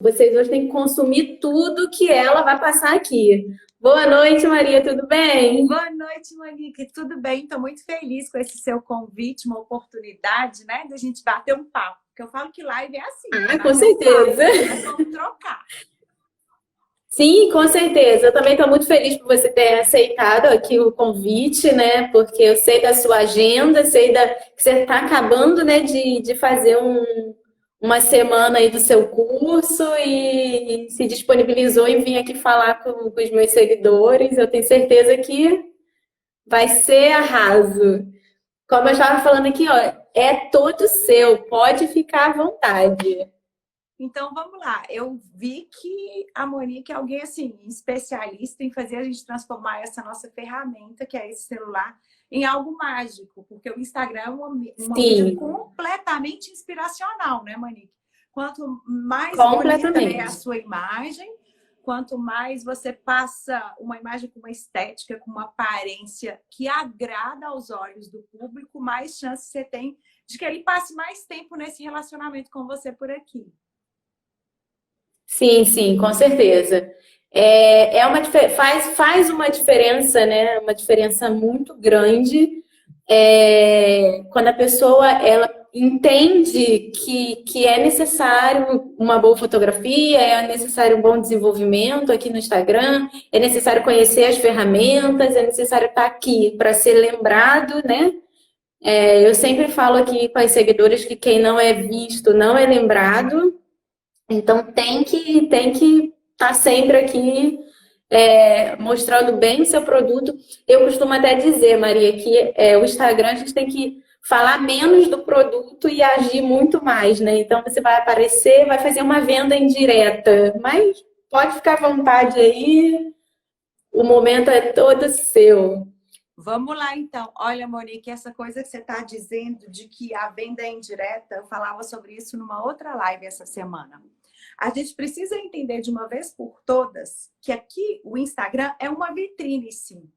Vocês hoje têm que consumir tudo que ela vai passar aqui. Boa noite, Maria, tudo bem? Boa noite, Monique. Tudo bem? Estou muito feliz com esse seu convite, uma oportunidade, né, da gente bater um papo. Porque eu falo que live é assim, é Ah, com bater um certeza. papo, né? Vamos trocar. Sim, com certeza. Eu também estou muito feliz por você ter aceitado aqui o convite, né? Porque eu sei da sua agenda, que você está acabando, né, de fazer uma semana aí do seu curso e se disponibilizou em vir aqui falar com os meus seguidores. Eu tenho certeza que vai ser arraso. Como eu estava falando aqui, ó, é todo seu, pode ficar à vontade. Então, vamos lá. Eu vi que a Monique é alguém, assim, especialista em fazer a gente transformar essa nossa ferramenta, que é esse celular, em algo mágico. Porque o Instagram é uma mídia Sim, completamente inspiracional, né, Monique? Quanto mais bonita é a completamente. sua imagem, quanto mais você passa uma imagem com uma estética, com uma aparência que agrada aos olhos do público, mais chance você tem de que ele passe mais tempo nesse relacionamento com você por aqui. Sim, sim, com certeza. Faz uma diferença, né? Uma diferença muito grande quando a pessoa ela entende que é necessário uma boa fotografia, é necessário um bom desenvolvimento aqui no Instagram, é necessário conhecer as ferramentas, é necessário estar aqui para ser lembrado, né? Eu sempre falo aqui com as seguidoras que quem não é visto não é lembrado, então tem que estar sempre aqui mostrando bem o seu produto. Eu costumo até dizer, Maria, que o Instagram a gente tem que falar menos do produto e agir muito mais, né? Então você vai aparecer, vai fazer uma venda indireta, mas pode ficar à vontade aí, o momento é todo seu. Vamos lá, então. Olha, Monique, essa coisa que você está dizendo de que a venda é indireta, eu falava sobre isso numa outra live essa semana. A gente precisa entender de uma vez por todas que aqui o Instagram é uma vitrine, sim,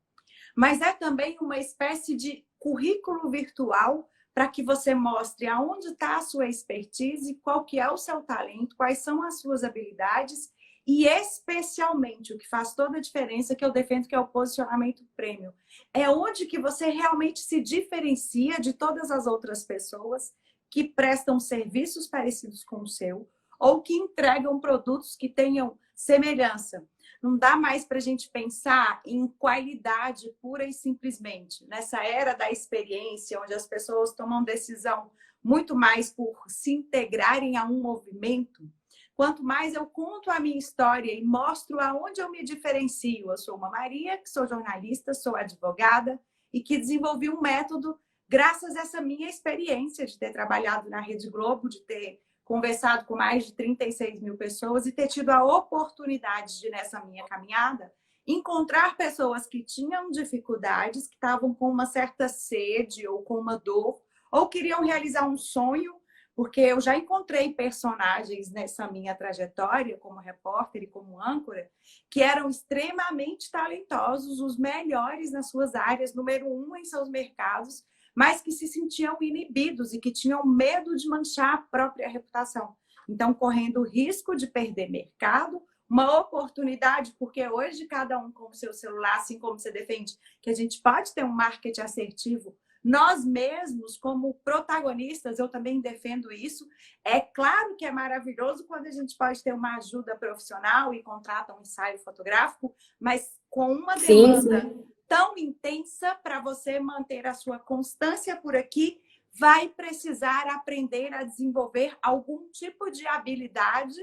mas é também uma espécie de currículo virtual para que você mostre aonde está a sua expertise, qual que é o seu talento, quais são as suas habilidades e especialmente o que faz toda a diferença que eu defendo que é o posicionamento premium. É onde que você realmente se diferencia de todas as outras pessoas que prestam serviços parecidos com o seu ou que entregam produtos que tenham semelhança. Não dá mais para a gente pensar em qualidade pura e simplesmente. Nessa era da experiência, onde as pessoas tomam decisão muito mais por se integrarem a um movimento, quanto mais eu conto a minha história e mostro aonde eu me diferencio. Eu sou uma Maria, que sou jornalista, sou advogada e que desenvolvi um método graças a essa minha experiência de ter trabalhado na Rede Globo, de ter conversado com mais de 36 mil pessoas e ter tido a oportunidade de, nessa minha caminhada, encontrar pessoas que tinham dificuldades, que estavam com uma certa sede ou com uma dor, ou queriam realizar um sonho, porque eu já encontrei personagens nessa minha trajetória como repórter e como âncora que eram extremamente talentosos, os melhores nas suas áreas, número um em seus mercados, mas que se sentiam inibidos e que tinham medo de manchar a própria reputação. Então, correndo o risco de perder mercado, uma oportunidade, porque hoje cada um com o seu celular, assim como você defende, que a gente pode ter um marketing assertivo, nós mesmos, como protagonistas, eu também defendo isso. É claro que é maravilhoso quando a gente pode ter uma ajuda profissional e contrata um ensaio fotográfico, mas com uma Sim, demanda sim. tão intensa para você manter a sua constância por aqui, vai precisar aprender a desenvolver algum tipo de habilidade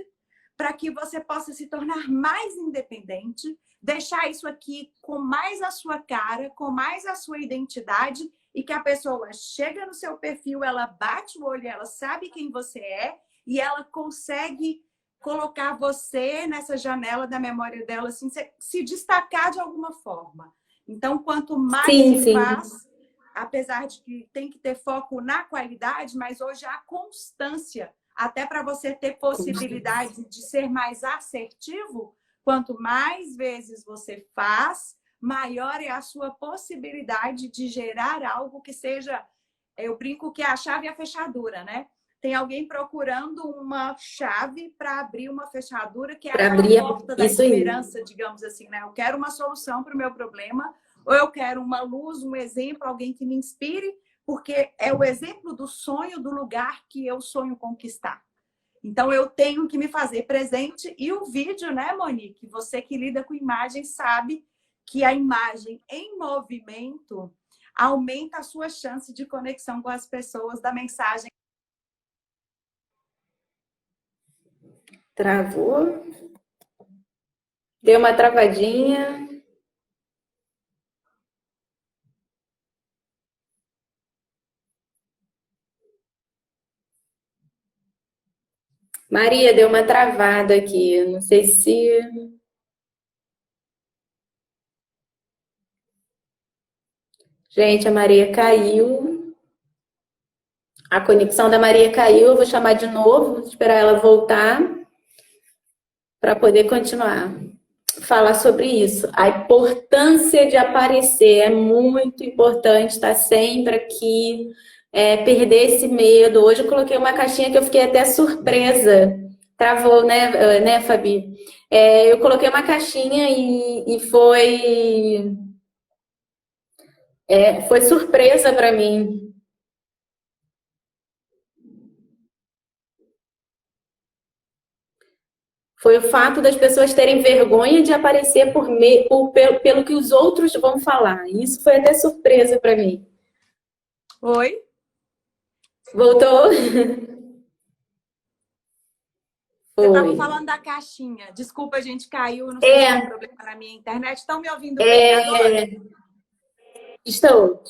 para que você possa se tornar mais independente, deixar isso aqui com mais a sua cara, com mais a sua identidade e que a pessoa chega no seu perfil, ela bate o olho, ela sabe quem você é e ela consegue colocar você nessa janela da memória dela, assim, se destacar de alguma forma. Então, quanto mais Sim, se sim. faz, apesar de que tem que ter foco na qualidade, mas hoje a constância, até para você ter possibilidade de ser mais assertivo, quanto mais vezes você faz, maior é a sua possibilidade de gerar algo que seja, eu brinco que é a chave e a fechadura, né? tem alguém procurando uma chave para abrir uma fechadura, que é Para aquela abrir porta da isso aí. esperança, digamos assim, né? Eu quero uma solução para o meu problema, ou eu quero uma luz, um exemplo, alguém que me inspire, porque é o exemplo do sonho, do lugar que eu sonho conquistar. Então, eu tenho que me fazer presente. E o vídeo, né, Monique? Você que lida com imagem sabe que a imagem em movimento aumenta a sua chance de conexão com as pessoas, da mensagem. Travou. Deu uma travadinha. Maria, deu uma travada aqui. Não sei se... Gente, a Maria caiu. A conexão da Maria caiu. Eu vou chamar de novo, esperar ela voltar para poder continuar. Falar sobre isso. A importância de aparecer. É muito importante estar sempre aqui. Perder esse medo. Hoje eu coloquei uma caixinha que eu fiquei até surpresa. Travou, né, Fabi? Eu coloquei uma caixinha e foi surpresa para mim. Foi o fato das pessoas terem vergonha de aparecer pelo que os outros vão falar. Isso foi até surpresa para mim. Oi? Voltou? Você estava Foi. falando da caixinha. Desculpa, a gente caiu. Não sei se tem problema na minha internet. Estão me ouvindo bem agora? Estou.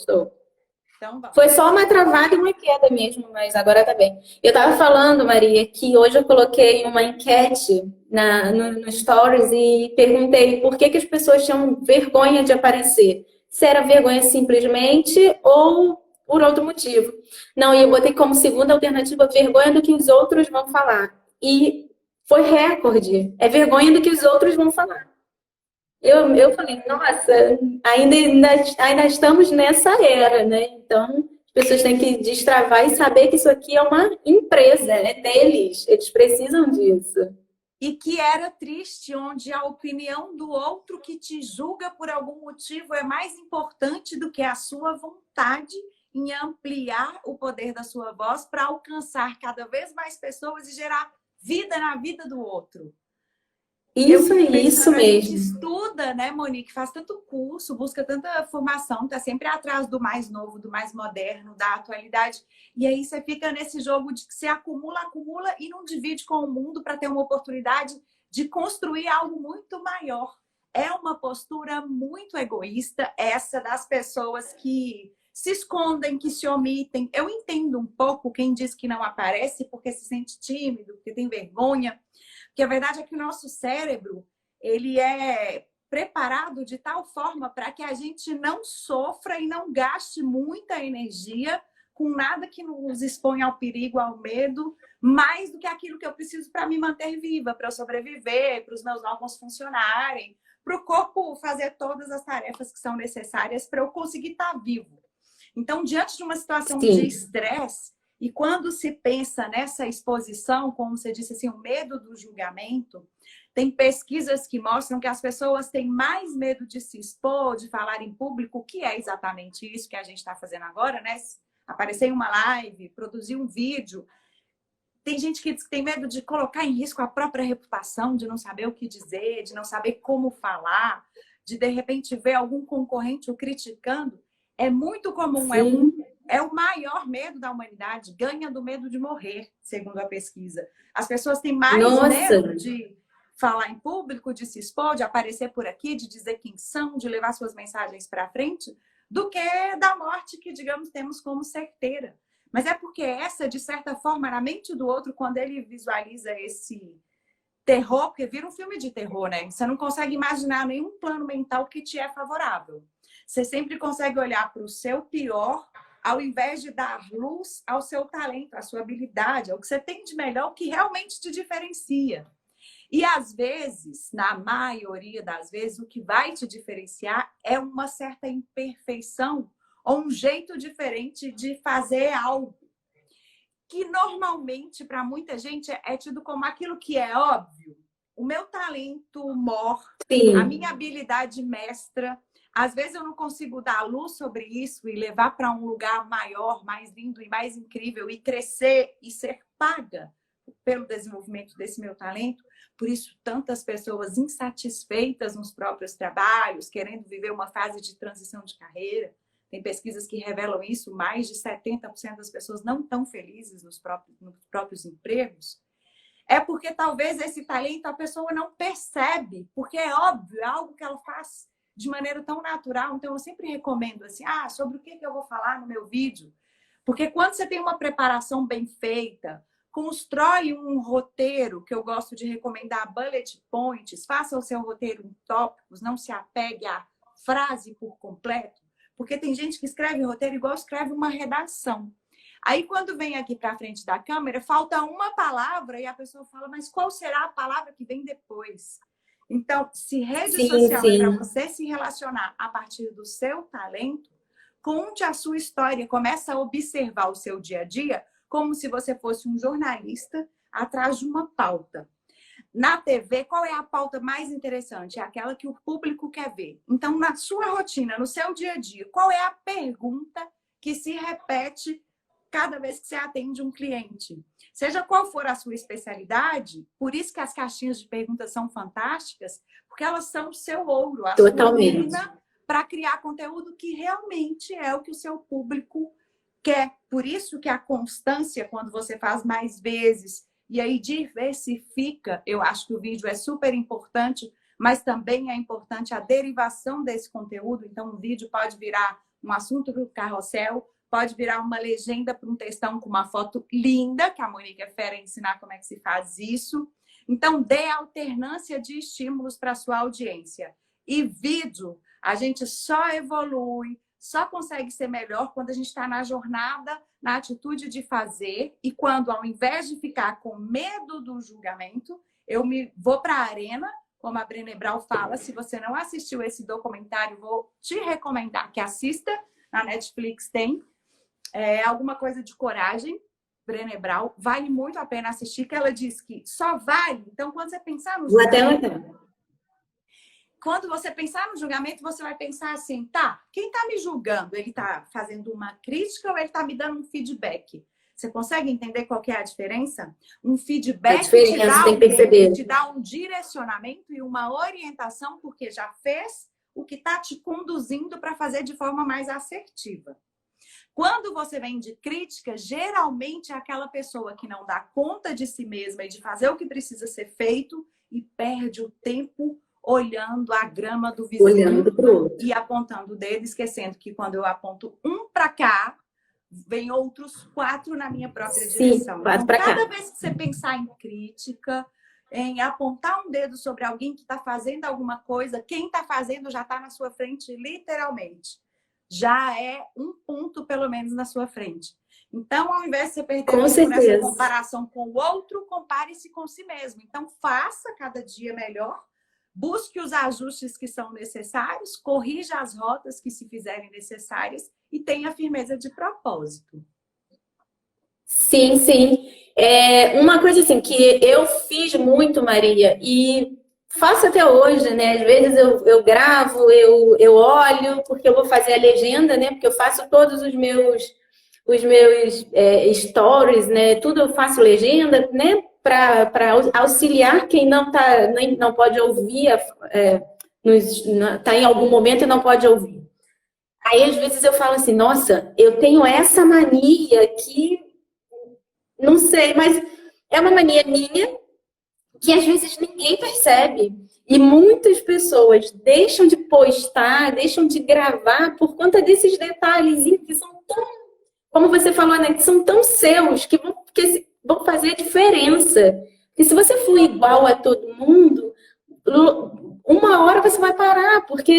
Então, vamos. Foi só uma travada e uma queda mesmo, mas agora tá bem. Eu estava falando, Maria, que hoje eu coloquei uma enquete no Stories e perguntei por que as pessoas tinham vergonha de aparecer. Se era vergonha simplesmente ou por outro motivo. Não, e eu botei como segunda alternativa vergonha do que os outros vão falar. E foi recorde. É vergonha do que os outros vão falar. Eu falei, nossa, ainda estamos nessa era, né? Então, as pessoas têm que destravar e saber que isso aqui é uma empresa, é deles, eles precisam disso. E que era triste, onde a opinião do outro que te julga por algum motivo é mais importante do que a sua vontade em ampliar o poder da sua voz para alcançar cada vez mais pessoas e gerar vida na vida do outro. Eu Isso fico aí, isso pensando, a gente mesmo. estuda, né, Monique? Faz tanto curso, busca tanta formação, está sempre atrás do mais novo, do mais moderno, da atualidade. E aí você fica nesse jogo de que você acumula e não divide com o mundo para ter uma oportunidade de construir algo muito maior. É uma postura muito egoísta essa das pessoas que se escondem, que se omitem. Eu entendo um pouco quem diz que não aparece porque se sente tímido, porque tem vergonha. Porque a verdade é que o nosso cérebro, ele é preparado de tal forma para que a gente não sofra e não gaste muita energia com nada que nos exponha ao perigo, ao medo, mais do que aquilo que eu preciso para me manter viva, para eu sobreviver, para os meus órgãos funcionarem, para o corpo fazer todas as tarefas que são necessárias para eu conseguir estar vivo. Então, diante de uma situação de Sim. estresse, e quando se pensa nessa exposição, como você disse, assim, o medo do julgamento, tem pesquisas que mostram que as pessoas têm mais medo de se expor, de falar em público, que é exatamente isso que a gente está fazendo agora, né? Aparecer em uma live, produzir um vídeo. Tem gente que diz que tem medo de colocar em risco a própria reputação, de não saber o que dizer, de não saber como falar, de repente ver algum concorrente o criticando. É muito comum, é o maior medo da humanidade, ganha do medo de morrer, segundo a pesquisa. As pessoas têm mais medo de falar em público, de se expor, de aparecer por aqui, de dizer quem são, de levar suas mensagens para frente, do que da morte que, digamos, temos como certeira. Mas é porque essa, de certa forma, na mente do outro, quando ele visualiza esse terror, porque vira um filme de terror, né? Você não consegue imaginar nenhum plano mental que te é favorável. Você sempre consegue olhar para o seu pior, ao invés de dar luz ao seu talento, à sua habilidade, ao que você tem de melhor, o que realmente te diferencia. E às vezes, na maioria das vezes, o que vai te diferenciar é uma certa imperfeição ou um jeito diferente de fazer algo. que normalmente, para muita gente, é tido como aquilo que é óbvio. O meu talento mor, a minha habilidade mestra. Às vezes eu não consigo dar luz sobre isso e levar para um lugar maior, mais lindo e mais incrível e crescer e ser paga pelo desenvolvimento desse meu talento. Por isso, tantas pessoas insatisfeitas nos próprios trabalhos, querendo viver uma fase de transição de carreira. Tem pesquisas que revelam isso, mais de 70% das pessoas não estão felizes nos próprios empregos. É porque talvez esse talento a pessoa não percebe, porque é óbvio, é algo que ela faz de maneira tão natural. Então, eu sempre recomendo assim, sobre o que eu vou falar no meu vídeo. Porque quando você tem uma preparação bem feita, constrói um roteiro, que eu gosto de recomendar bullet points, faça o seu roteiro em tópicos, não se apegue à frase por completo, porque tem gente que escreve roteiro igual escreve uma redação. Aí, quando vem aqui para frente da câmera, falta uma palavra e a pessoa fala, mas qual será a palavra que vem depois? Então, se rede social é para você se relacionar a partir do seu talento, conte a sua história, começa a observar o seu dia a dia como se você fosse um jornalista atrás de uma pauta. Na TV, qual é a pauta mais interessante? É aquela que o público quer ver. Então, na sua rotina, no seu dia a dia, qual é a pergunta que se repete cada vez que você atende um cliente? Seja qual for a sua especialidade, por isso que as caixinhas de perguntas são fantásticas, porque elas são o seu ouro, a sua mina para criar conteúdo que realmente é o que o seu público quer. Por isso que a constância, quando você faz mais vezes, e aí diversifica, eu acho que o vídeo é super importante, mas também é importante a derivação desse conteúdo. Então, o vídeo pode virar um assunto para o carrossel, pode virar uma legenda para um textão com uma foto linda, que a Monique é fera em ensinar como é que se faz isso. Então, dê alternância de estímulos para a sua audiência. E vídeo, a gente só evolui, só consegue ser melhor quando a gente está na jornada, na atitude de fazer, e quando, ao invés de ficar com medo do julgamento, eu vou para a arena, como a Brené Brown fala. Se você não assistiu esse documentário, vou te recomendar que assista. Na Netflix tem. Alguma coisa de coragem, Brené Brown, vale muito a pena assistir, que ela diz que só vale. Então, quando você pensar no julgamento, quando você pensar no julgamento, você vai pensar assim, tá, quem está me julgando? Ele está fazendo uma crítica ou ele está me dando um feedback? Você consegue entender qual que é a diferença? Um feedback te dá um direcionamento e uma orientação, porque já fez o que está te conduzindo para fazer de forma mais assertiva. Quando você vem de crítica, geralmente é aquela pessoa que não dá conta de si mesma e de fazer o que precisa ser feito e perde o tempo olhando a grama do vizinho e apontando o dedo, esquecendo que quando eu aponto um para cá, vem outros 4 na minha própria direção. Então, cada vez que você pensar em crítica, em apontar um dedo sobre alguém que está fazendo alguma coisa, quem está fazendo já está na sua frente, literalmente. Já é um ponto, pelo menos, na sua frente. Então, ao invés de você perder essa comparação com o outro, compare-se com si mesmo. Então, faça cada dia melhor, busque os ajustes que são necessários, corrija as rotas que se fizerem necessárias e tenha firmeza de propósito. Sim, sim. Uma coisa assim que eu fiz muito, Maria, e faço até hoje, né? Às vezes eu gravo, eu olho, porque eu vou fazer a legenda, né? Porque eu faço todos os meus stories, né? Tudo eu faço legenda, né? Para auxiliar quem não pode ouvir, tá em algum momento e não pode ouvir. Aí, às vezes, eu falo assim, nossa, eu tenho essa mania que, não sei, mas é uma mania minha que, às vezes, ninguém percebe. E muitas pessoas deixam de postar, deixam de gravar por conta desses detalhes que são tão, como você falou, né, que são tão seus, que vão fazer a diferença. E se você for igual a todo mundo, uma hora você vai parar, porque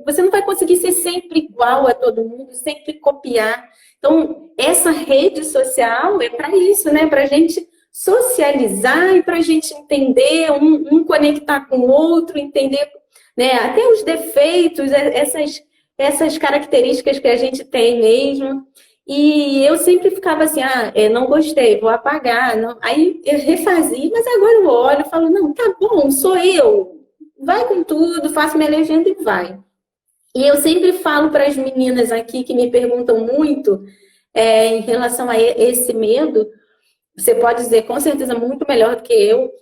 você não vai conseguir ser sempre igual a todo mundo, sempre copiar. Então, essa rede social é para isso, né? Para a gente socializar e para a gente entender, um conectar com o outro, entender, né, até os defeitos, essas características que a gente tem mesmo. E eu sempre ficava assim, não gostei, vou apagar. Não. Aí eu refazia, mas agora eu olho e falo, não, tá bom, sou eu. Vai com tudo, faço minha legenda e vai. E eu sempre falo para as meninas aqui que me perguntam muito em relação a esse medo, você pode dizer com certeza muito melhor do que eu,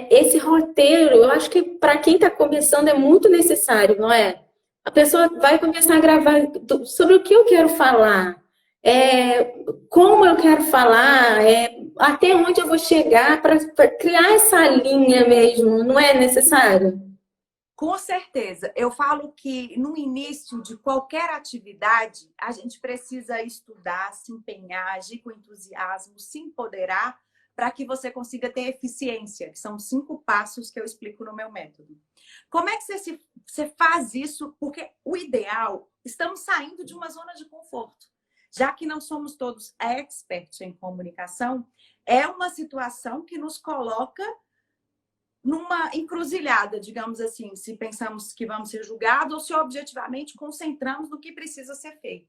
esse roteiro, eu acho que para quem está começando é muito necessário, não é? A pessoa vai começar a gravar sobre o que eu quero falar, é, como eu quero falar, até onde eu vou chegar para criar essa linha mesmo, não é necessário? Com certeza. Eu falo que no início de qualquer atividade, a gente precisa estudar, se empenhar, agir com entusiasmo, se empoderar para que você consiga ter eficiência, que são 5 passos que eu explico no meu método. Como é que você faz isso? Porque o ideal, estamos saindo de uma zona de conforto. Já que não somos todos experts em comunicação, é uma situação que nos coloca numa encruzilhada, digamos assim, se pensamos que vamos ser julgados ou se objetivamente concentramos no que precisa ser feito.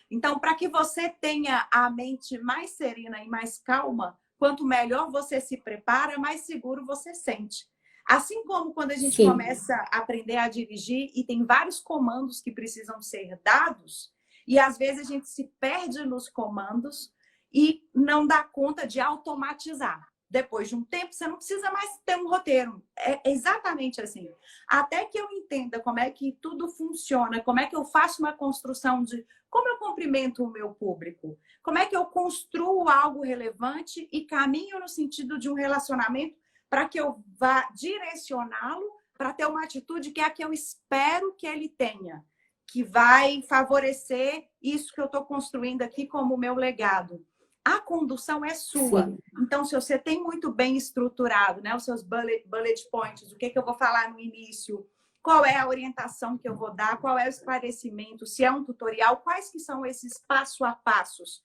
Então, para que você tenha a mente mais serena e mais calma, quanto melhor você se prepara, mais seguro você sente. Assim como quando a gente Sim. começa a aprender a dirigir e tem vários comandos que precisam ser dados, e às vezes a gente se perde nos comandos e não dá conta de automatizar. Depois de um tempo, você não precisa mais ter um roteiro. É exatamente assim. Até que eu entenda como é que tudo funciona, como é que eu faço uma construção de como eu cumprimento o meu público, como é que eu construo algo relevante e caminho no sentido de um relacionamento para que eu vá direcioná-lo para ter uma atitude que é a que eu espero que ele tenha, que vai favorecer isso que eu estou construindo aqui como meu legado. A condução é sua. Sim. Então, se você tem muito bem estruturado, né, os seus bullet points, o que eu vou falar no início, qual é a orientação que eu vou dar, qual é o esclarecimento, se é um tutorial, quais que são esses passo a passos.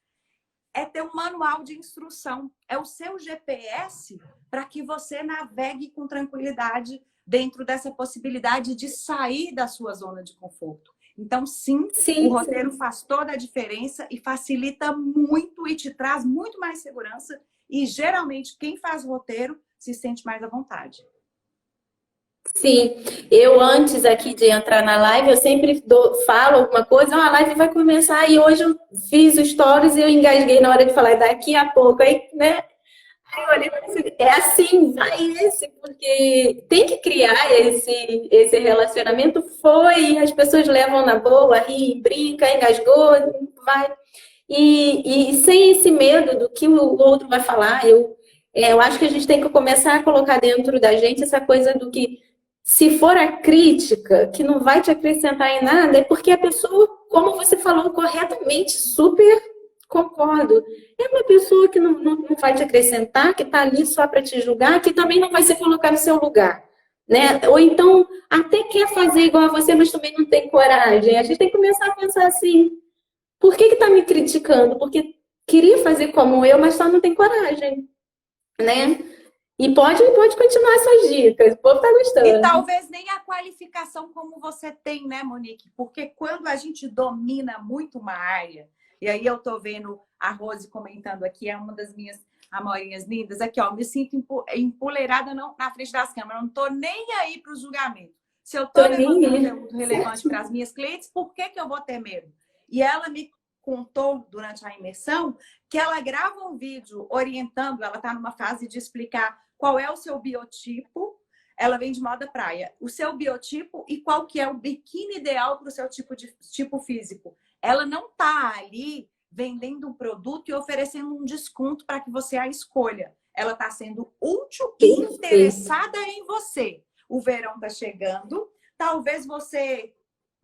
É ter um manual de instrução, é o seu GPS para que você navegue com tranquilidade dentro dessa possibilidade de sair da sua zona de conforto. Então, sim, o roteiro faz toda a diferença e facilita muito e te traz muito mais segurança. E, geralmente, quem faz roteiro se sente mais à vontade. Sim, eu antes aqui de entrar na live, eu sempre falo alguma coisa, a live vai começar e hoje eu fiz os stories e eu engasguei na hora de falar, daqui a pouco, aí, né? Aí eu olhei e falei, é assim, vai esse, porque tem que criar esse relacionamento, foi, as pessoas levam na boa, ri, brinca, engasgou, vai. E sem esse medo do que o outro vai falar, eu acho que a gente tem que começar a colocar dentro da gente essa coisa do que, se for a crítica que não vai te acrescentar em nada, é porque a pessoa, como você falou corretamente, super concordo. É uma pessoa que não vai te acrescentar, que está ali só para te julgar, que também não vai se colocar no seu lugar. Né? Ou então até quer fazer igual a você, mas também não tem coragem. A gente tem que começar a pensar assim, por que está me criticando? Porque queria fazer como eu, mas só não tem coragem, né? E pode continuar essas dicas, o povo tá E gostando. talvez nem a qualificação como você tem, né, Monique? Porque quando a gente domina muito uma área, e aí eu tô vendo a Rose comentando aqui, é uma das minhas amorinhas lindas, aqui, ó, me sinto empoleirada na frente das câmeras, não tô nem aí para o julgamento. Se eu tô levando conteúdo relevante para as minhas clientes, por que eu vou ter medo? E ela me contou durante a imersão que ela grava um vídeo orientando, ela está numa fase de explicar qual é o seu biotipo. Ela vem de moda praia. O seu biotipo e qual que é o biquíni ideal para o seu tipo físico. Ela não está ali vendendo um produto e oferecendo um desconto para que você a escolha. Ela está sendo útil e interessada em você. O verão está chegando. Talvez você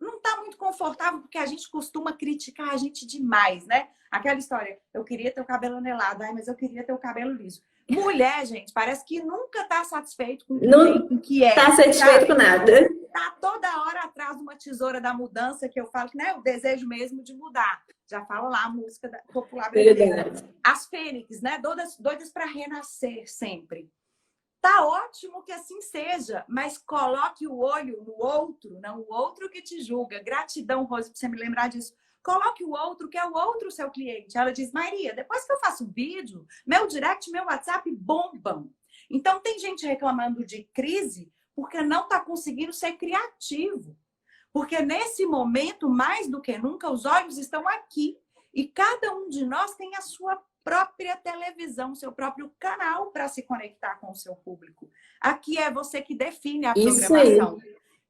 não está muito confortável, porque a gente costuma criticar a gente demais, né? Aquela história, eu queria ter o cabelo anelado, mas eu queria ter o cabelo liso. Mulher, gente, parece que nunca está satisfeito com o que tem, com o que é. Está satisfeito com nada. Está toda hora atrás de uma tesoura da mudança, que eu falo que né, o desejo mesmo de mudar. Já fala lá a música popular brasileira. As fênix, né? Doidas para renascer sempre. Tá ótimo que assim seja, mas coloque o olho no outro, não o outro que te julga. Gratidão, Rose, por você me lembrar disso. Coloque o outro, que é o outro seu cliente. Ela diz, Maria, depois que eu faço vídeo, meu direct, meu WhatsApp bombam. Então, tem gente reclamando de crise porque não está conseguindo ser criativo. Porque nesse momento, mais do que nunca, os olhos estão aqui. E cada um de nós tem a sua própria televisão, seu próprio canal para se conectar com o seu público. Aqui é você que define a programação.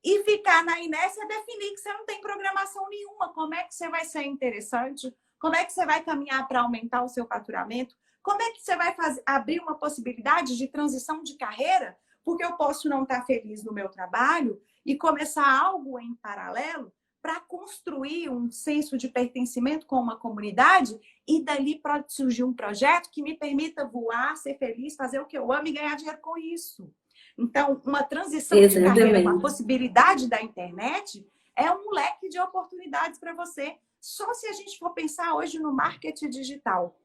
E ficar na inércia é definir que você não tem programação nenhuma. Como é que você vai ser interessante? Como é que você vai caminhar para aumentar o seu faturamento? Como é que você vai abrir uma possibilidade de transição de carreira? Porque eu posso não estar feliz no meu trabalho e começar algo em paralelo para construir um senso de pertencimento com uma comunidade e dali pode surgir um projeto que me permita voar, ser feliz, fazer o que eu amo e ganhar dinheiro com isso. Então, uma transição de carreira com a possibilidade da internet é um leque de oportunidades para você. Só se a gente for pensar hoje no marketing digital.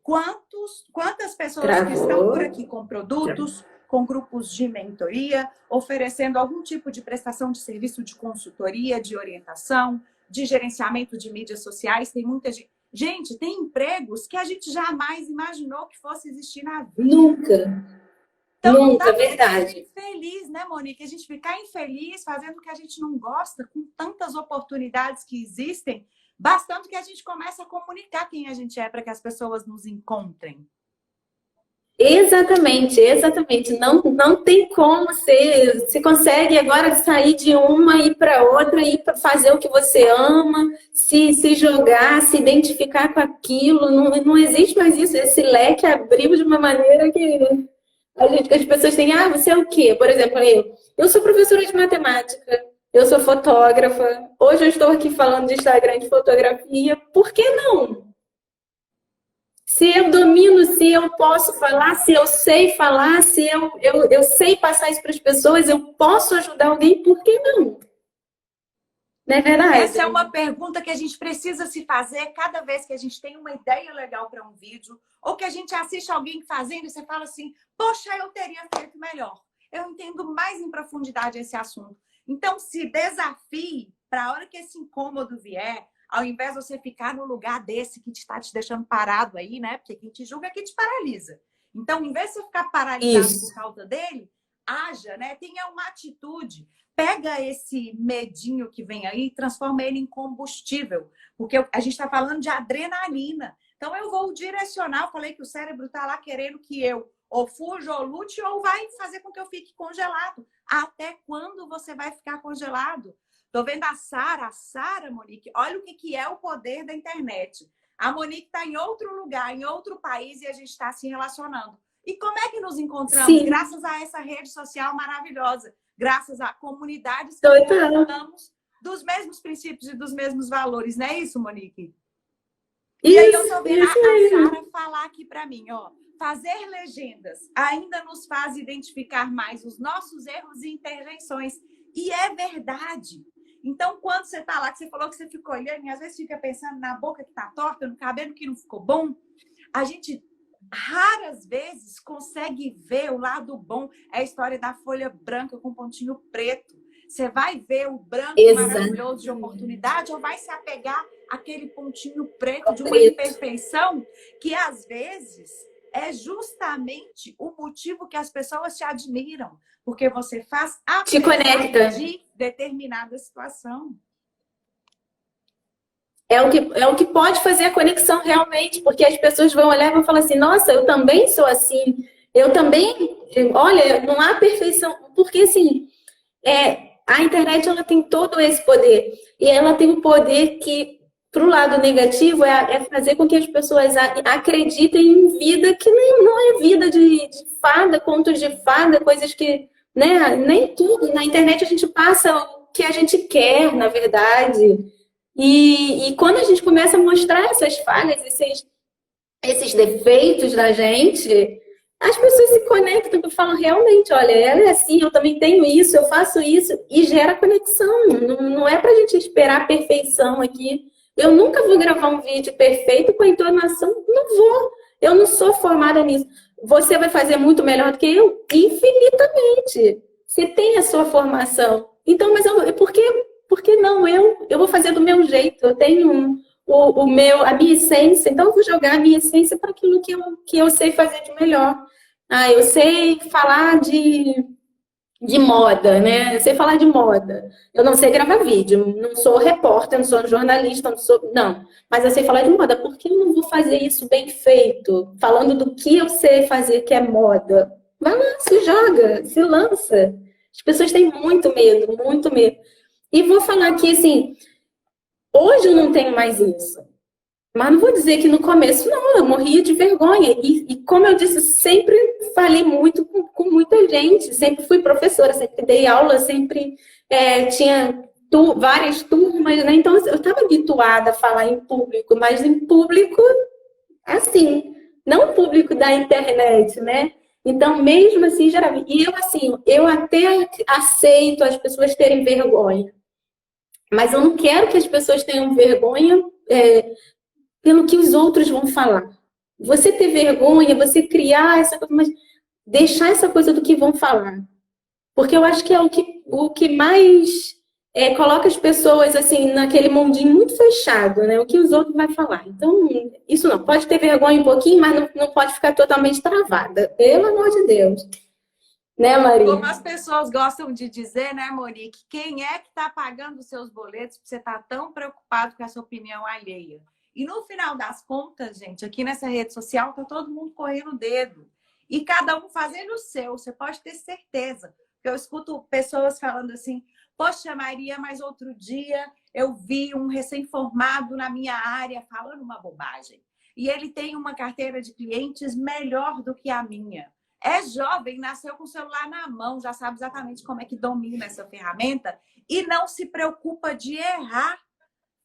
Quantas pessoas que estão por aqui com produtos, com grupos de mentoria, oferecendo algum tipo de prestação de serviço de consultoria, de orientação, de gerenciamento de mídias sociais. Tem muita gente. Gente, tem empregos que a gente jamais imaginou que fosse existir na vida. Nunca. Então, nunca, verdade. Infeliz, né, Monique? A gente ficar infeliz fazendo o que a gente não gosta, com tantas oportunidades que existem, bastando que a gente comece a comunicar quem a gente é para que as pessoas nos encontrem. Exatamente, exatamente. Não tem como ser. Você consegue agora sair de uma e ir para outra, ir para fazer o que você ama, se jogar, se identificar com aquilo. Não existe mais isso. Esse leque abriu de uma maneira que as pessoas têm, você é o quê? Por exemplo, eu sou professora de matemática, eu sou fotógrafa, hoje eu estou aqui falando de Instagram de fotografia, por que não? Se eu domino, se eu posso falar, se eu sei falar, se eu sei passar isso para as pessoas, eu posso ajudar alguém, por que não? Não é verdade? Essa é uma pergunta que a gente precisa se fazer cada vez que a gente tem uma ideia legal para um vídeo, ou que a gente assiste alguém fazendo e você fala assim, poxa, eu teria feito melhor. Eu entendo mais em profundidade esse assunto. Então, se desafie para a hora que esse incômodo vier, ao invés de você ficar no lugar desse que está te deixando parado aí, né? Porque quem te julga é quem te paralisa. Então, em vez de você ficar paralisado por causa dele, haja, né? Tenha uma atitude. Pega esse medinho que vem aí e transforma ele em combustível. Porque a gente está falando de adrenalina. Então, eu vou direcionar. Eu falei que o cérebro está lá querendo que eu ou fuja ou lute ou vai fazer com que eu fique congelado. Até quando você vai ficar congelado? Tô vendo a Sara, Monique, olha o que é o poder da internet. A Monique está em outro lugar, em outro país e a gente está se relacionando. E como é que nos encontramos? Sim. Graças a essa rede social maravilhosa. Graças a comunidades que falamos dos mesmos princípios e dos mesmos valores. Não é isso, Monique? E aí eu tô vendo a Sara falar aqui para mim, ó. Fazer legendas ainda nos faz identificar mais os nossos erros e intervenções. E é verdade. Então, quando você tá lá, que você falou que você ficou olhando e às vezes fica pensando na boca que tá torta, no cabelo que não ficou bom, a gente raras vezes consegue ver o lado bom. É a história da folha branca com pontinho preto. Você vai ver o branco maravilhoso de oportunidade ou vai se apegar àquele pontinho preto de uma imperfeição que às vezes é justamente o motivo que as pessoas te admiram, porque você faz te conecta de determinada situação. É o que pode fazer a conexão realmente, porque as pessoas vão olhar e vão falar assim, nossa, eu também sou assim, eu também, olha, não há perfeição, porque assim, a internet ela tem todo esse poder, e ela tem um poder que, para o lado negativo, é fazer com que as pessoas acreditem em vida que não é vida de fada, contos de fada, coisas que, né, nem tudo, na internet a gente passa o que a gente quer, na verdade. E quando a gente começa a mostrar essas falhas, esses defeitos da gente, as pessoas se conectam e falam, realmente, olha, ela é assim, eu também tenho isso, eu faço isso, e gera conexão. Não é pra gente esperar a perfeição aqui. Eu nunca vou gravar um vídeo perfeito com a entonação, não vou. Eu não sou formada nisso. Você vai fazer muito melhor do que eu? Infinitamente. Você tem a sua formação. Então, mas por que não? Eu vou fazer do meu jeito. Eu tenho a minha essência, então eu vou jogar a minha essência para aquilo que eu sei fazer de melhor. Ah, eu sei falar de moda, né? Eu sei falar de moda. Eu não sei gravar vídeo, não sou repórter, não sou jornalista, não sou. Não. Mas eu sei falar de moda. Por que eu não vou fazer isso bem feito? Falando do que eu sei fazer, que é moda. Vai lá, se joga, se lança. As pessoas têm muito medo, muito medo. E vou falar aqui assim, hoje eu não tenho mais isso. Mas não vou dizer que no começo, não, eu morria de vergonha. E como eu disse, sempre falei muito com muita gente, sempre fui professora, sempre dei aula, sempre tinha várias turmas, né? Então eu estava habituada a falar em público, mas em público, assim, não público da internet, né? Então, mesmo assim, geralmente. E eu, assim, eu até aceito as pessoas terem vergonha, mas eu não quero que as pessoas tenham vergonha. Pelo que os outros vão falar. Você ter vergonha, você criar essa coisa, mas deixar essa coisa do que vão falar. Porque eu acho que é o que mais coloca as pessoas assim naquele mundinho muito fechado, né? O que os outros vão falar. Então, isso não. Pode ter vergonha um pouquinho, mas não pode ficar totalmente travada. Pelo amor de Deus. Né, Maria? Como as pessoas gostam de dizer, né, Monique? Quem é que está pagando os seus boletos para você estar tão preocupado com essa opinião alheia? E no final das contas, gente, aqui nessa rede social tá todo mundo correndo o dedo. E cada um fazendo o seu, você pode ter certeza. Eu escuto pessoas falando assim, poxa, Maria, mas outro dia eu vi um recém-formado na minha área falando uma bobagem. E ele tem uma carteira de clientes melhor do que a minha. É jovem, nasceu com o celular na mão, já sabe exatamente como é que domina essa ferramenta e não se preocupa de errar.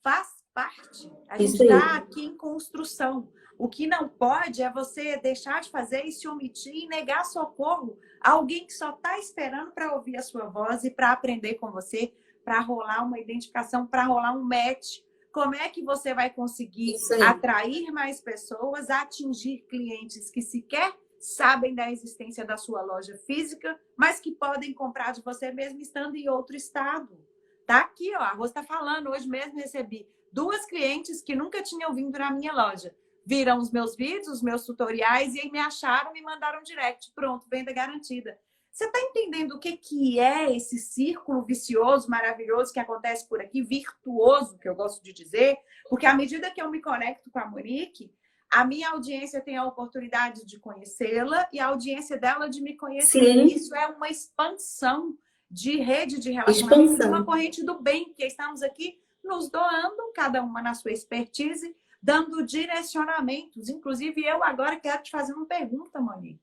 Faz parte. A gente está aqui em construção. O que não pode é você deixar de fazer e se omitir e negar socorro a alguém que só está esperando para ouvir a sua voz e para aprender com você, para rolar uma identificação, para rolar um match. Como é que você vai conseguir atrair mais pessoas, atingir clientes que sequer sabem da existência da sua loja física, mas que podem comprar de você mesmo estando em outro estado? Tá aqui, ó, a Rose está falando, hoje mesmo recebi 2 clientes que nunca tinham vindo na minha loja. Viram os meus vídeos, os meus tutoriais e aí me acharam, me mandaram direct. Pronto, venda garantida. Você está entendendo o que é esse círculo vicioso, maravilhoso que acontece por aqui, virtuoso, que eu gosto de dizer? Porque à medida que eu me conecto com a Monique, a minha audiência tem a oportunidade de conhecê-la e a audiência dela de me conhecer. Sim. Isso é uma expansão de rede de relacionamento, de uma corrente do bem, porque estamos aqui nos doando, cada uma na sua expertise, dando direcionamentos. Inclusive, eu agora quero te fazer uma pergunta, Monique.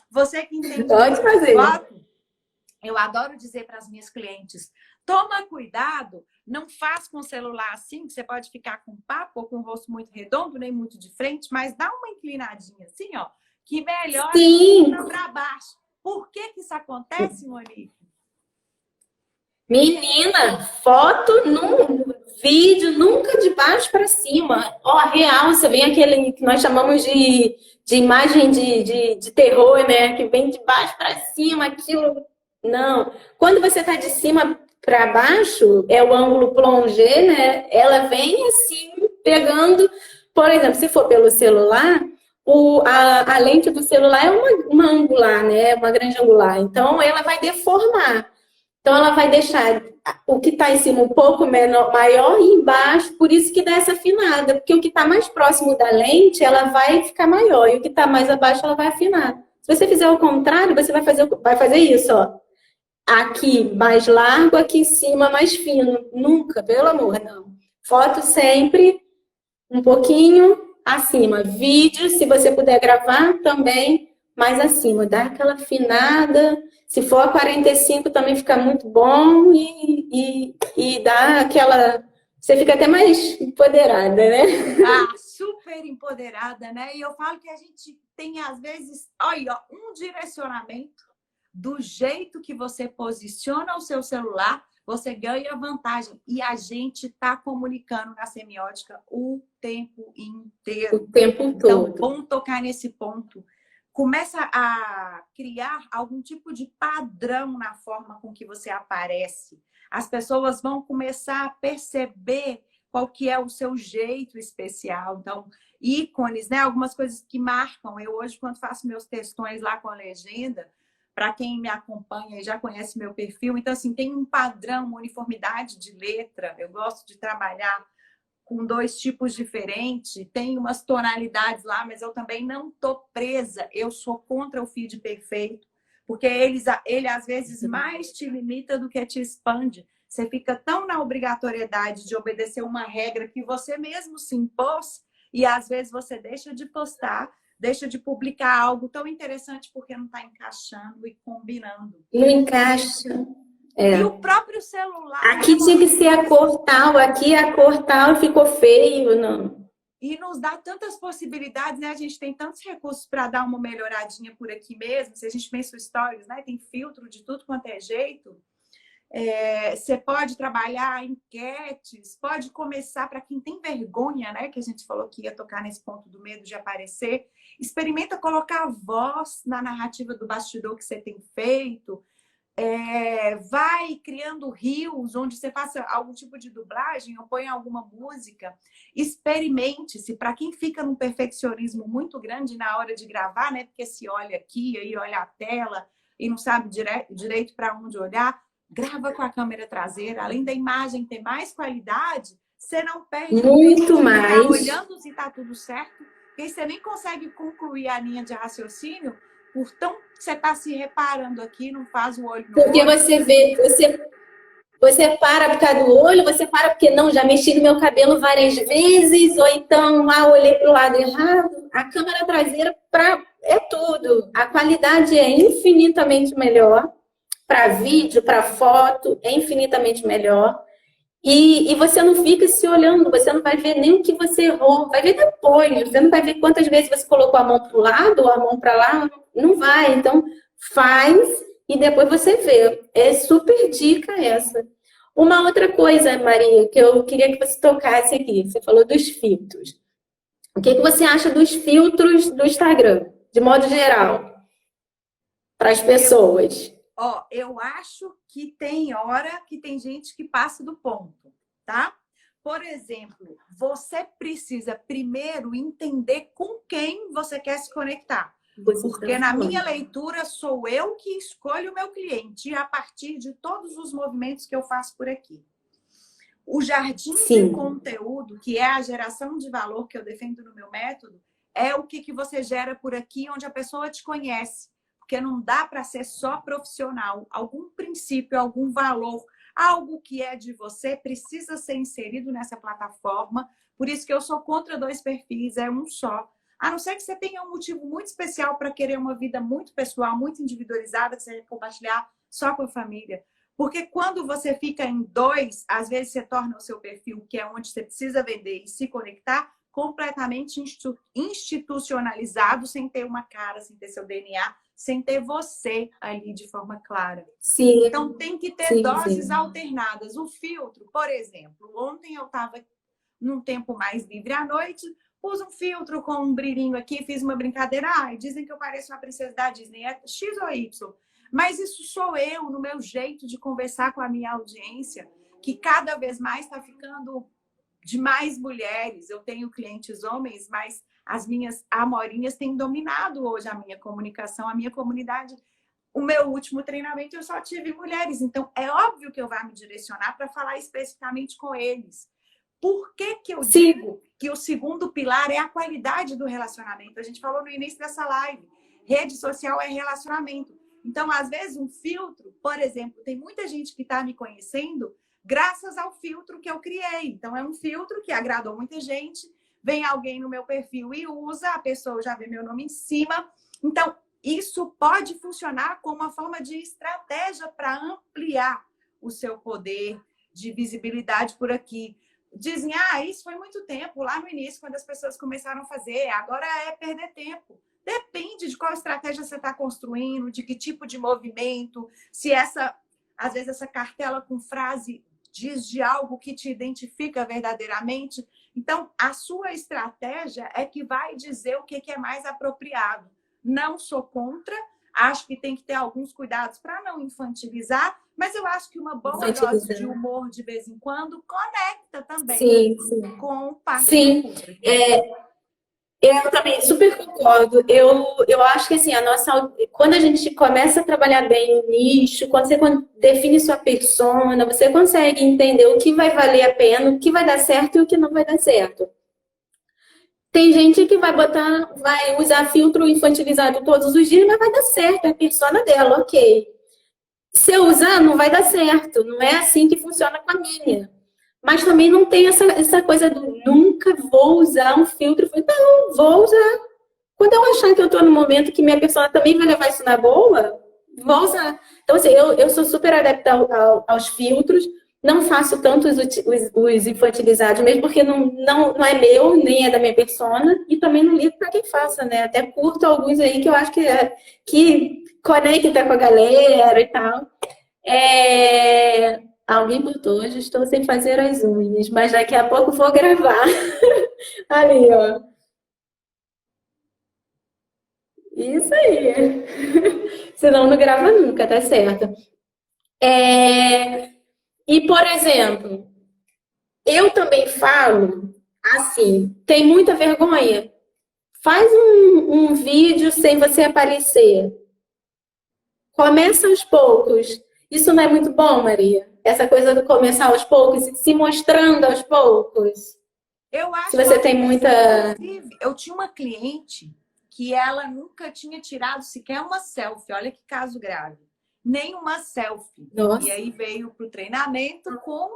Você que entende... Pode fazer. Eu adoro dizer para as minhas clientes, toma cuidado, não faz com o celular assim, que você pode ficar com papo ou com o rosto muito redondo, nem muito de frente, mas dá uma inclinadinha assim, ó, que melhora para baixo. Por que isso acontece, Monique? Menina, foto no vídeo, nunca de baixo para cima. Ó, real, você vem aquele que nós chamamos de imagem de terror, né? Que vem de baixo para cima, aquilo. Não. Quando você tá de cima para baixo, é o ângulo plongé, né? Ela vem assim, pegando. Por exemplo, se for pelo celular, a lente do celular é uma angular, né? Uma grande angular. Então, ela vai deformar. Então, ela vai deixar o que está em cima um pouco menor, maior e embaixo, por isso que dá essa afinada. Porque o que está mais próximo da lente, ela vai ficar maior. E o que está mais abaixo, ela vai afinar. Se você fizer o contrário, você vai fazer isso, ó. Aqui mais largo, aqui em cima mais fino. Nunca, pelo amor, não. Foto sempre um pouquinho acima. Vídeo, se você puder gravar, também mais acima. Dá aquela afinada. Se for a 45 também fica muito bom e dá aquela... Você fica até mais empoderada, né? Ah, super empoderada, né? E eu falo que a gente tem, às vezes, olha, um direcionamento do jeito que você posiciona o seu celular, você ganha vantagem. E a gente está comunicando na semiótica o tempo inteiro. O tempo todo. Então, bom tocar nesse ponto. Começa a criar algum tipo de padrão na forma com que você aparece. As pessoas vão começar a perceber qual que é o seu jeito especial. Então, ícones, né? Algumas coisas que marcam. Eu hoje, quando faço meus textões lá com a legenda, para quem me acompanha e já conhece meu perfil, então, assim, tem um padrão, uma uniformidade de letra. Eu gosto de trabalhar com 2 tipos diferentes, tem umas tonalidades lá, mas eu também não tô presa. Eu sou contra o feed perfeito, porque ele às vezes mais te limita do que te expande. Você fica tão na obrigatoriedade de obedecer uma regra que você mesmo se impôs e às vezes você deixa de postar, deixa de publicar algo tão interessante porque não está encaixando e combinando. Não encaixa. E o próprio celular, Aqui né, tinha que ser a cor tal, aqui a cor tal ficou feio, não. e nos dá tantas possibilidades, né? A gente tem tantos recursos para dar uma melhoradinha por aqui mesmo. Se a gente pensa o stories, né? Tem filtro de tudo quanto é jeito. Você pode trabalhar enquetes, pode começar para quem tem vergonha, né? Que a gente falou que ia tocar nesse ponto do medo de aparecer. Experimenta colocar a voz na narrativa do bastidor que você tem feito. Vai criando reels onde você faça algum tipo de dublagem ou põe alguma música. Experimente-se. Para quem fica num perfeccionismo muito grande na hora de gravar, né? Porque se olha aqui, aí olha a tela e não sabe direito para onde olhar, grava com a câmera traseira. Além da imagem ter mais qualidade, você não perde Muito o mais. olhando se está tudo certo, porque você nem consegue concluir a linha de raciocínio por tão que você está se reparando aqui, não faz o olho no Porque olho. você vê, você para por causa do olho, você para porque não, já mexi no meu cabelo várias vezes, ou então olhei para o lado errado. A câmera traseira é tudo. A qualidade é infinitamente melhor. Para vídeo, para foto, é infinitamente melhor. E você não fica se olhando, você não vai ver nem o que você errou, vai ver depois, você não vai ver quantas vezes você colocou a mão para o lado ou a mão para lá, não vai. Então, faz e depois você vê. É super dica essa. Uma outra coisa, Maria, que eu queria que você tocasse aqui, você falou dos filtros. O que você acha dos filtros do Instagram, de modo geral, para as pessoas? Eu acho que tem hora que tem gente que passa do ponto, tá? Por exemplo, você precisa primeiro entender com quem você quer se conectar. Porque na minha leitura sou eu que escolho o meu cliente a partir de todos os movimentos que eu faço por aqui. O jardim de conteúdo, que é a geração de valor que eu defendo no meu método, é o que você gera por aqui onde a pessoa te conhece. Porque não dá para ser só profissional. Algum princípio, algum valor, algo que é de você precisa ser inserido nessa plataforma. Por isso que eu sou contra 2 perfis, é um só. A não ser que você tenha um motivo muito especial para querer uma vida muito pessoal, muito individualizada, que você quer compartilhar só com a família. Porque quando você fica em 2, às vezes você torna o seu perfil, que é onde você precisa vender e se conectar, completamente institucionalizado, sem ter uma cara, sem ter seu DNA, sem ter você ali de forma clara. Sim. Então, tem que ter doses alternadas. O filtro, por exemplo, ontem eu estava num tempo mais livre à noite, pus um filtro com um brilhinho aqui, fiz uma brincadeira. Dizem que eu pareço uma princesa da Disney. É X ou Y? Mas isso sou eu, no meu jeito de conversar com a minha audiência, que cada vez mais está ficando de mais mulheres. Eu tenho clientes homens, mas as minhas amorinhas têm dominado hoje a minha comunicação, a minha comunidade. O meu último treinamento eu só tive mulheres, então é óbvio que eu vou me direcionar para falar especificamente com eles. Por que eu digo que o segundo pilar é a qualidade do relacionamento? A gente falou no início dessa live. Rede social é relacionamento. Então, às vezes, um filtro, por exemplo, tem muita gente que está me conhecendo graças ao filtro que eu criei. Então, é um filtro que agradou muita gente. Vem alguém no meu perfil e usa, a pessoa já vê meu nome em cima. Então, isso pode funcionar como uma forma de estratégia para ampliar o seu poder de visibilidade por aqui. Dizem, isso foi muito tempo, lá no início, quando as pessoas começaram a fazer, agora é perder tempo. Depende de qual estratégia você está construindo, de que tipo de movimento, se às vezes essa cartela com frase diz de algo que te identifica verdadeiramente. Então, a sua estratégia é que vai dizer o que é mais apropriado. Não sou contra, acho que tem que ter alguns cuidados para não infantilizar, Mas eu acho que uma boa dose de infantilizando. humor de vez em quando conecta também Sim, sim. com parte do Sim, público. eu também super concordo. Eu acho que assim, quando a gente começa a trabalhar bem o nicho, quando você define sua persona, você consegue entender o que vai valer a pena, o que vai dar certo e o que não vai dar certo. Tem gente que vai usar filtro infantilizado todos os dias, mas vai dar certo, é a persona dela, ok. Se eu usar, não vai dar certo. Não é assim que funciona com a minha. Mas também não tem essa coisa do nunca vou usar um filtro. Não, vou usar. Quando eu achar que eu estou no momento que minha pessoa também vai levar isso na boa, vou usar. Então, assim, eu sou super adepta aos filtros. Não faço tanto os infantilizados, mesmo porque não é meu, nem é da minha persona. E também não ligo para quem faça, né? Até curto alguns aí que eu acho que conecta com a galera e tal. Alguém botou, hoje estou sem fazer as unhas, mas daqui a pouco vou gravar. Ali, ó. Isso aí. Senão não grava nunca, tá certo. E, por exemplo, eu também falo assim, tem muita vergonha? Faz um vídeo sem você aparecer. Começa aos poucos. Isso não é muito bom, Maria? Essa coisa do começar aos poucos, se mostrando aos poucos. Eu Se acho você tem ótimo. muita. Inclusive, eu tinha uma cliente que ela nunca tinha tirado sequer uma selfie. Olha que caso grave. Nem uma selfie. E Nossa. aí veio para o treinamento com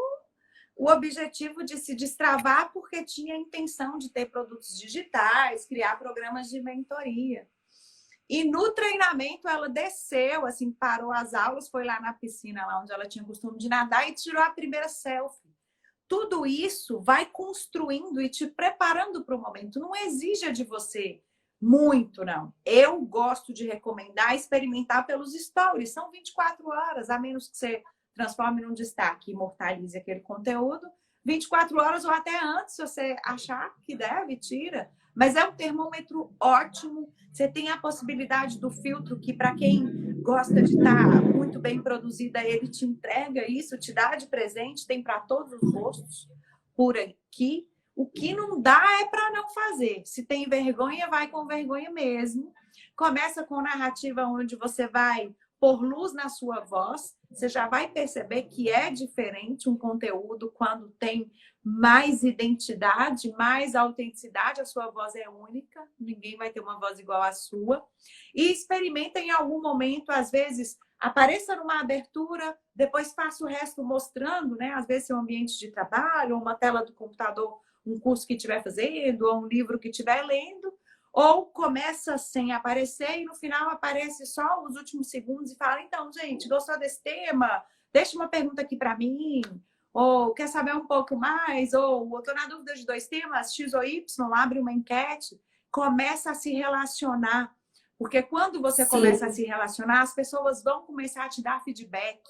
o objetivo de se destravar porque tinha a intenção de ter produtos digitais, criar programas de mentoria. E no treinamento ela desceu, assim, parou as aulas, foi lá na piscina, lá onde ela tinha costume de nadar e tirou a primeira selfie. Tudo isso vai construindo e te preparando para o momento. Não exija de você muito, não. Eu gosto de recomendar experimentar pelos stories. São 24 horas, a menos que você transforme num destaque e imortalize aquele conteúdo. 24 horas ou até antes, se você achar que deve, tira. Mas é um termômetro ótimo. Você tem a possibilidade do filtro que, para quem gosta de estar muito bem produzida, ele te entrega isso, te dá de presente, tem para todos os gostos por aqui. O que não dá é para não fazer. Se tem vergonha, vai com vergonha mesmo. Começa com narrativa onde você vai pôr luz na sua voz. Você já vai perceber que é diferente um conteúdo quando tem mais identidade, mais autenticidade. A sua voz é única, ninguém vai ter uma voz igual à sua. E experimenta em algum momento, às vezes, apareça numa abertura, depois faça o resto mostrando, né? Às vezes, seu ambiente de trabalho, ou uma tela do computador, um curso que estiver fazendo, ou um livro que estiver lendo, ou começa sem aparecer e no final aparece só os últimos segundos e fala, então, gente, gostou desse tema? Deixa uma pergunta aqui para mim, ou quer saber um pouco mais, ou estou na dúvida de dois temas, X ou Y, abre uma enquete, começa a se relacionar. Porque quando você começa a se relacionar, as pessoas vão começar a te dar feedback.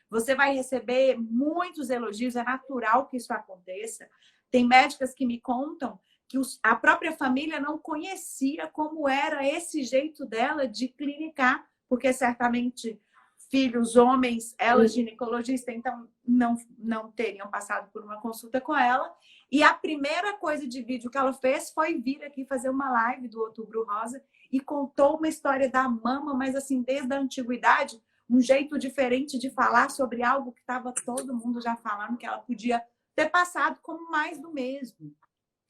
Você vai receber muitos elogios, é natural que isso aconteça. Tem médicas que me contam que a própria família não conhecia como era esse jeito dela de clinicar, porque certamente filhos homens, ela ginecologista, então não teriam passado por uma consulta com ela. E a primeira coisa de vídeo que ela fez foi vir aqui fazer uma live do Outubro Rosa e contou uma história da mama, mas assim, desde a antiguidade, um jeito diferente de falar sobre algo que estava todo mundo já falando, que ela podia ter passado como mais do mesmo.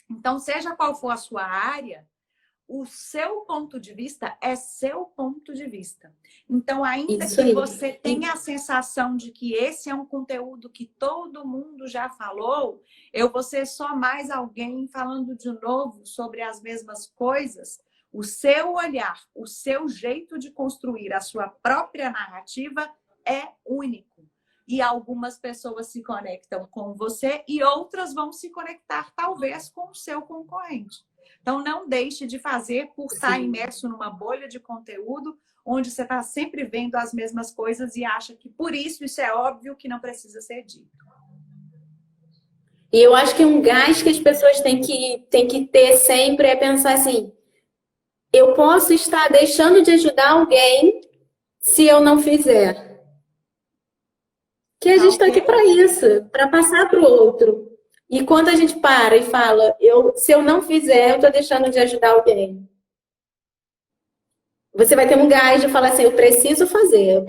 Então, seja qual for a sua área, o seu ponto de vista é seu ponto de vista. Então, ainda que você tenha a sensação de que esse é um conteúdo que todo mundo já falou, eu vou ser só mais alguém falando de novo sobre as mesmas coisas, o seu olhar, o seu jeito de construir a sua própria narrativa é único. E algumas pessoas se conectam com você e outras vão se conectar, talvez, com o seu concorrente. Então, não deixe de fazer por estar imerso numa bolha de conteúdo onde você está sempre vendo as mesmas coisas e acha que, por isso é óbvio que não precisa ser dito. E eu acho que um gás que as pessoas têm que ter sempre é pensar assim, eu posso estar deixando de ajudar alguém se eu não fizer. que a gente está aqui Ok? para isso, para passar para o outro. E quando a gente para e fala, se eu não fizer, eu estou deixando de ajudar alguém. Você vai ter um gás de falar assim, eu preciso fazer,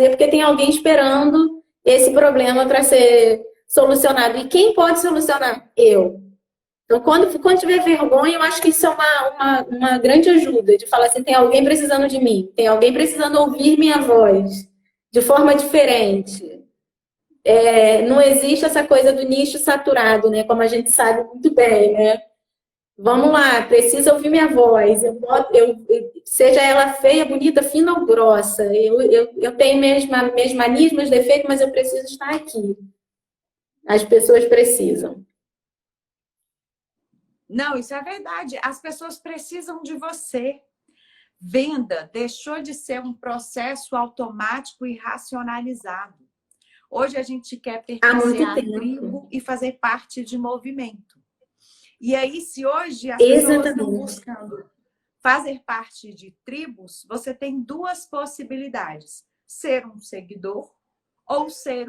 porque tem alguém esperando esse problema para ser solucionado. E quem pode solucionar? Eu. Então, quando tiver vergonha, eu acho que isso é uma grande ajuda, de falar assim, tem alguém precisando de mim, tem alguém precisando ouvir minha voz de forma diferente. Não existe essa coisa do nicho saturado, né? Como a gente sabe muito bem, né? Vamos lá, precisa ouvir minha voz. Seja ela feia, bonita, fina ou grossa. Eu tenho meus manias, meus defeitos, mas eu preciso estar aqui. As pessoas precisam. Não, isso é verdade. As pessoas precisam de você. Venda deixou de ser um processo automático e racionalizado. Hoje a gente quer Há pertencer muito à tempo. tribo e fazer parte de movimento. E aí, se hoje as pessoas estão Exatamente. buscando fazer parte de tribos, você tem duas possibilidades: ser um seguidor ou ser.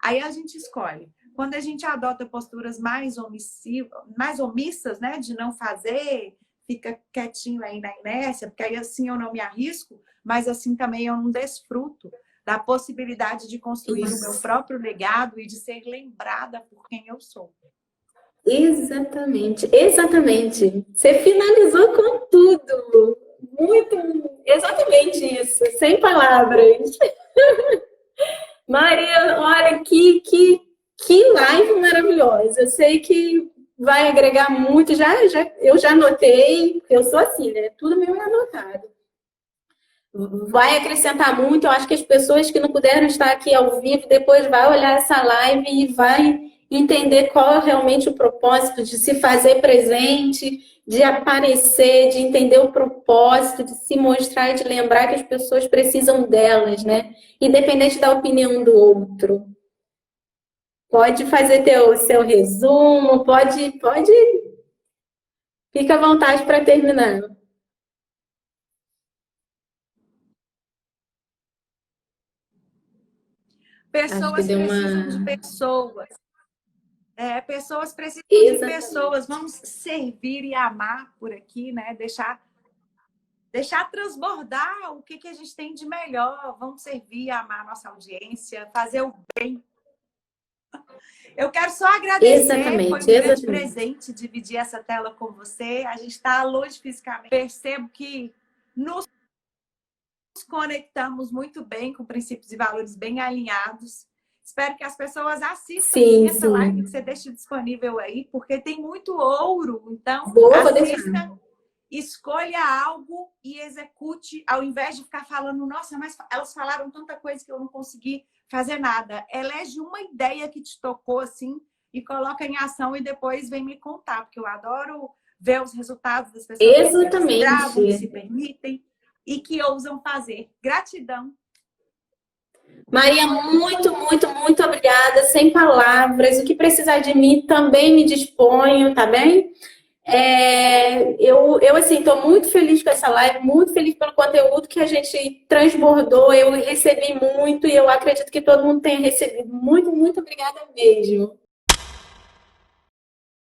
Aí a gente escolhe. Quando a gente adota posturas mais omissas, né, de não fazer, fica quietinho aí na inércia, porque aí assim eu não me arrisco, mas assim também eu não desfruto da possibilidade de construir o meu Isso. próprio legado e de ser lembrada por quem eu sou. Exatamente. Exatamente. Você finalizou com tudo. Muito. Exatamente isso. Sem palavras. Maria, olha que live maravilhosa. Eu sei que vai agregar muito. Eu já anotei, eu sou assim, né? Tudo meu é anotado. Vai acrescentar muito. Eu acho que as pessoas que não puderam estar aqui ao vivo, depois vai olhar essa live e vai entender qual é realmente o propósito de se fazer presente, de aparecer, de entender o propósito, de se mostrar e de lembrar que as pessoas precisam delas, né? Independente da opinião do outro. Pode fazer seu resumo, pode. Fica à vontade para terminar. Acho que Pessoas deu precisam de uma. pessoas. Pessoas precisam de Exatamente. pessoas. Vamos servir e amar por aqui, né? Deixar transbordar o que a gente tem de melhor. Vamos servir, amar a nossa audiência, fazer o bem. Eu quero só agradecer, foi Exatamente, um grande exatamente. presente dividir essa tela com você. A gente está longe fisicamente. Percebo que nos conectamos muito bem com princípios e valores bem alinhados. Espero que as pessoas assistam sim Sim, essa live, sim. que você deixe disponível aí, porque tem muito ouro. Então, Vou deixar. assista, escolha algo e execute, ao invés de ficar falando, nossa, mas elas falaram tanta coisa que eu não consegui fazer nada. Elege uma ideia que te tocou assim e coloca em ação e depois vem me contar, porque eu adoro ver os resultados das pessoas que se destravam, que se Exatamente. permitem e que ousam fazer. Gratidão. Maria, muito, muito, muito obrigada. Sem palavras. O que precisar de mim, também me disponho, tá bem? Eu assim, estou muito feliz com essa live, muito feliz pelo conteúdo que a gente transbordou. Eu recebi muito e eu acredito que todo mundo tenha recebido. Muito, muito obrigada mesmo.